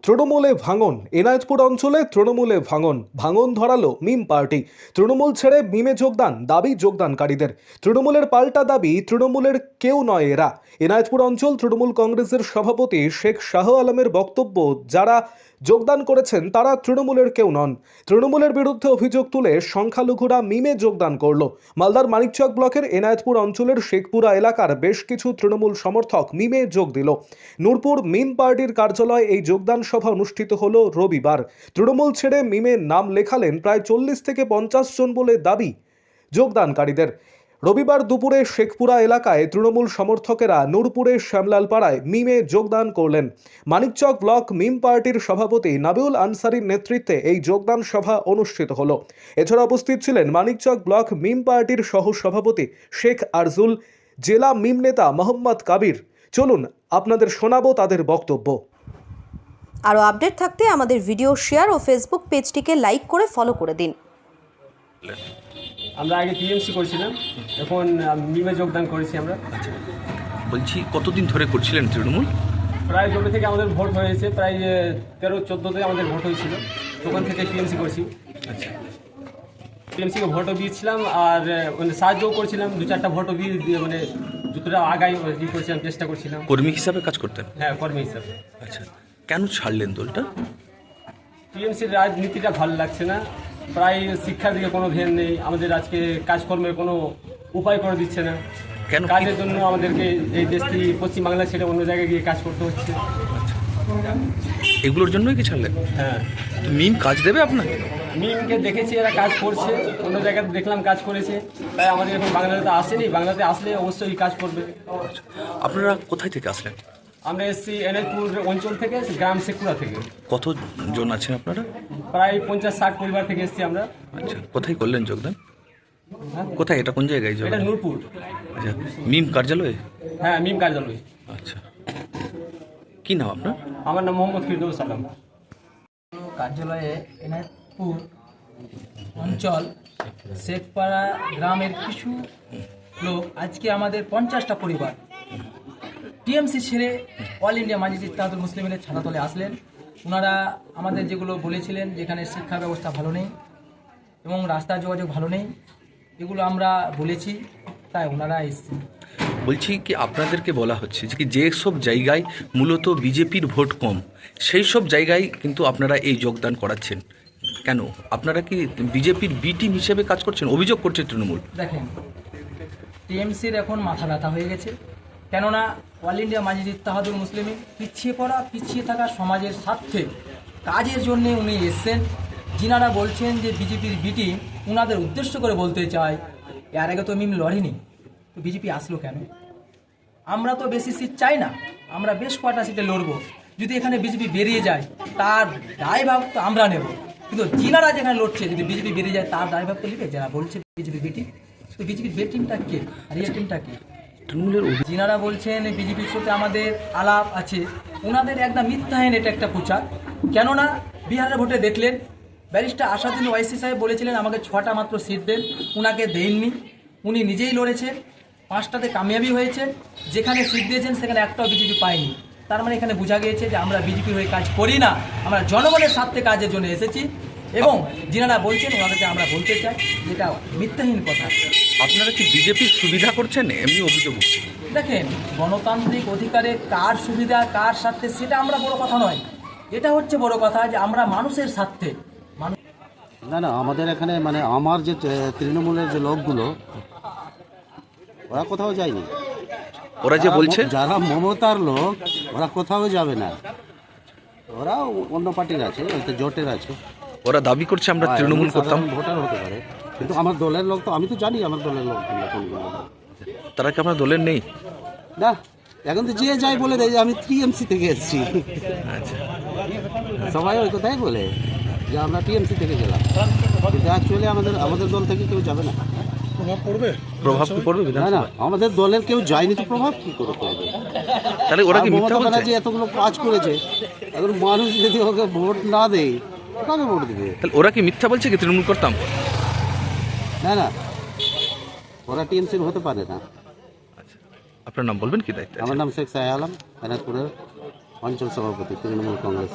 তৃণমূলে ভাঙন। এনায়তপুর অঞ্চলে তৃণমূলে ভাঙন ধরালো মিম পার্টি। তৃণমূল ছেড়ে মিমে যোগদান, দাবি যোগদানকারীদের। তৃণমূলের পাল্টা দাবি, তৃণমূলের কেউ নয় এরা। এনায়তপুর অঞ্চল তৃণমূল কংগ্রেসের সভাপতি শেখ শাহ আলমের বক্তব্য, যারা যোগদান করেছেন তারা তৃণমূলের কেউ নন। তৃণমূলের বিরুদ্ধে অভিযোগ তুলে সংখ্যালঘুরা মিমে যোগদান করল। মালদার মানিকচক ব্লকের এনায়তপুর অঞ্চলের শেখপুরা এলাকার বেশ কিছু তৃণমূল সমর্থক মিমে যোগ দিল। নূরপুর মিম পার্টির কার্যালয়ে এই যোগদান সভা অনুষ্ঠিত হলো রবিবার। তৃণমূল ছেড়ে মিমে নাম লেখালেন প্রায় 40 থেকে 50 জন বলে দাবি যোগদানকারীদের। রবিবার দুপুরে শেখপুরা এলাকায় তৃণমূল সমর্থকেরা নূরপুরের শ্যামলালপাড়ায় মিমে যোগদান করলেন। মানিকচক ব্লক মিম পার্টির সভাপতি নাবিউল আনসারির নেতৃত্বে এই যোগদান সভা অনুষ্ঠিত হলো। এছাড়া উপস্থিত ছিলেন মানিকচক ব্লক মিম পার্টির সহ সভাপতি শেখ আরজুল, জেলা মিম নেতা মোহাম্মদ কাবির। চলুন আপনাদের শোনাবো তাদের বক্তব্য। আরও আপডেট থাকতে আমাদের ভিডিও শেয়ার ও ফেসবুক পেজটিকে লাইক করে ফলো করে দিন। আমরা আগে টিএমসি করেছিলাম, এখন মিমে যোগদান করেছি আমরা। বলছি কতদিন ধরে করছিলেন তৃণমূল? প্রায় যবে থেকে আমাদের ভোট হয়েছে, প্রায় 13-14তে আমাদের ভোট হয়েছিল, তখন থেকে টিএমসি করছি। আচ্ছা, টিএমসিকে ভোটও দিয়েছিলাম আর মানে সাহায্যও করছিলাম, 2-4টা ভোটও দিয়ে মানে যতটা আগাই করছিলাম, চেষ্টা করছিলাম। কর্মী হিসাবে কাজ করতেন? হ্যাঁ, কর্মী হিসাবে। আচ্ছা, কেন ছাড়লেন দলটা? টিএমসির রাজনীতিটা ভালো লাগছে না, প্রায় শিক্ষার দিকে কোনো ধ্যান নেই, আমাদের আজকে কাজকর্মের কোনো উপায় করে দিচ্ছে না। কেন? কাজের জন্য আমাদেরকে এই দেশটি পশ্চিমবাংলা ছেড়ে অন্য জায়গায় গিয়ে কাজ করতে হচ্ছে। এগুলোর জন্যই কি ছাড়লেন? হ্যাঁ, তো মিম কাজ দেবে আপনাকে? মিমকে দেখেছি এরা কাজ করছে, অন্য জায়গাতে দেখলাম কাজ করেছে, তাই আমাদের এখন বাংলাতে আসেনি, বাংলাতে আসলে অবশ্যই কাজ করবে। আপনারা কোথায় থেকে আসলেন? আমরা এসেছি এনায়তপুর অঞ্চল থেকে, গ্রাম শেখপুরা থেকে। কতজন আছেন আপনারা? প্রায় 50-60 পরিবার থেকে এসেছি আমরা। আচ্ছা, কোথায় করলেন যোগদান? হ্যাঁ, কোথায়, এটা কোন জায়গায় এটা যোগদান? নূরপুর। আচ্ছা, মিম কার্যালয়ে? হ্যাঁ, মিম কার্যালয়। আচ্ছা, কি নাম আপনার? আমার নাম মোহাম্মদ ফিরদৌস আলম। কার্যালয়ে এনায়তপুর অঞ্চল শেখপাড়া গ্রামের কিছু লোক, আজকে আমাদের 50টা পরিবার টিএমসি ছেড়ে অল ইন্ডিয়া মাজলিস ইত্তেহাদুল মুসলিমিনের ছাতাতলে আসলেন। ওনারা আমাদের যেগুলো বলেছিলেন, যেখানে শিক্ষা ব্যবস্থা ভালো নেই এবং রাস্তা যোগাযোগ ভালো নেই, এগুলো আমরা বলেছি, তাই ওনারা এসেছেন। বলছি কি, আপনাদেরকে বলা হচ্ছে যে কি যে সব জায়গায় মূলত বিজেপির ভোট কম, সেই সব জায়গায় কিন্তু আপনারা এই যোগদান করাচ্ছেন কেন? আপনারা কি বিজেপির বি টিম হিসেবে কাজ করছেন? অভিযোগ করছে তৃণমূল। দেখেন, টিএমসির এখন মাথা ব্যথা হয়ে গেছে, কেননা অল ইন্ডিয়া মাজলিস ইত্তেহাদুল মুসলিমিন পিছিয়ে পড়া, পিছিয়ে থাকা সমাজের স্বার্থে কাজের জন্যে উনি এসছেন। যিনারা বলছেন যে বিজেপির বিটি, ওনাদের উদ্দেশ্য করে বলতে চায়, এর আগে তো মিম লড়েনি, তো বিজেপি আসলো কেন? আমরা তো বেশি সিট চাই না, আমরা বেশ কয়টা সিটে লড়বো। যদি এখানে বিজেপি বেরিয়ে যায়, তার দায়ভাগ তো আমরা নেব, কিন্তু যিনারা যেখানে লড়ছে, যদি বিজেপি বেরিয়ে যায় তার দায়ভাগ তো নেবে যারা বলছে বিজেপি বিটি। তো বিজেপির বে টিমটা কে আর এই টিমটা কে? তৃণমূলের যিনারা বলছেন বিজেপির সাথে আমাদের আলাপ আছে, ওনাদের একদম মিথ্যাহীন এটা একটা প্রচার। কেননা বিহারের ভোটে দেখলেন, ব্যারিস্টার আসাদুল ওয়াইসি সাহেব বলেছিলেন আমাকে 6টা মাত্র সিট দেন, ওনাকে দেননি, উনি নিজেই লড়েছেন, 5টাতে কামিয়াবি হয়েছে। যেখানে সিট দিয়েছেন সেখানে একটাও বিজেপি পায়নি। তার মানে এখানে বোঝা গিয়েছে যে আমরা বিজেপি হয়ে কাজ করি না, আমরা জনগণের স্বার্থে কাজের জন্য এসেছি। এবং যিনারা বলছেন ওনাদেরকে আমরা বলতে চাই, যেটা মিথ্যাহীন কথা। আপনারা কি বিজেপির সুবিধা করছেন? এমনি অভিযোগ হচ্ছে। দেখেন, গণতান্ত্রিক অধিকারে কার সুবিধা কার স্বার্থে সেটা আমরা বড় কথা নয়, এটা হচ্ছে বড় কথা যে আমরা মানুষের স্বার্থে। না, আমাদের এখানে মানে আমার যে তৃণমূলের যে লোকগুলো, ওরা কোথাও যায়নি। ওরা যে বলছে যারা মমতার লোক, ওরা কোথাও যাবে না, ওরা অন্য পার্টির আছে, হয়তো জোটের আছে। ওরা দাবি করছে আমরা তৃণমূল করতাম। ভোটার হতে পারে, কিন্তু আমার দলের লোক তো, আমি তো জানি আমার দলের লোক কোনগুলো। তারা কি আপনার দলের নেই? না, এখন তো যে যাই বলে দেয় যে আমি টিএমসি থেকে এসেছি। আচ্ছা, সবাই ওই কথাই বলে যে আমরা টিএমসি থেকে গেলাম, কিন্তু অ্যাকচুয়ালি আমাদের দল থেকে কেউ যাবে না। প্রভাব কি পড়বে না, বিধানসভায়? আমাদের দলের কেউ যায়নি, তো প্রভাব কি করে পড়বে? তাহলে ওরা কি মিথ্যা মমতা বলছে? ব্যানার্জি এতগুলো কাজ করেছে, এখন মানুষ যদি ওকে ভোট না দেয়, কাকে ভোট দেবে? তাহলে ওরা কি মিথ্যা বলছে কি তৃণমূল করতাম? না, ওরা টিএমসি হতে পারে না। আচ্ছা, আপনার নাম বলবেন কি? দায়িত্ব আছে? আমার নাম শেখ শাহ আলম, এনায়তপুরের অঞ্চল সভাপতি তৃণমূল কংগ্রেস।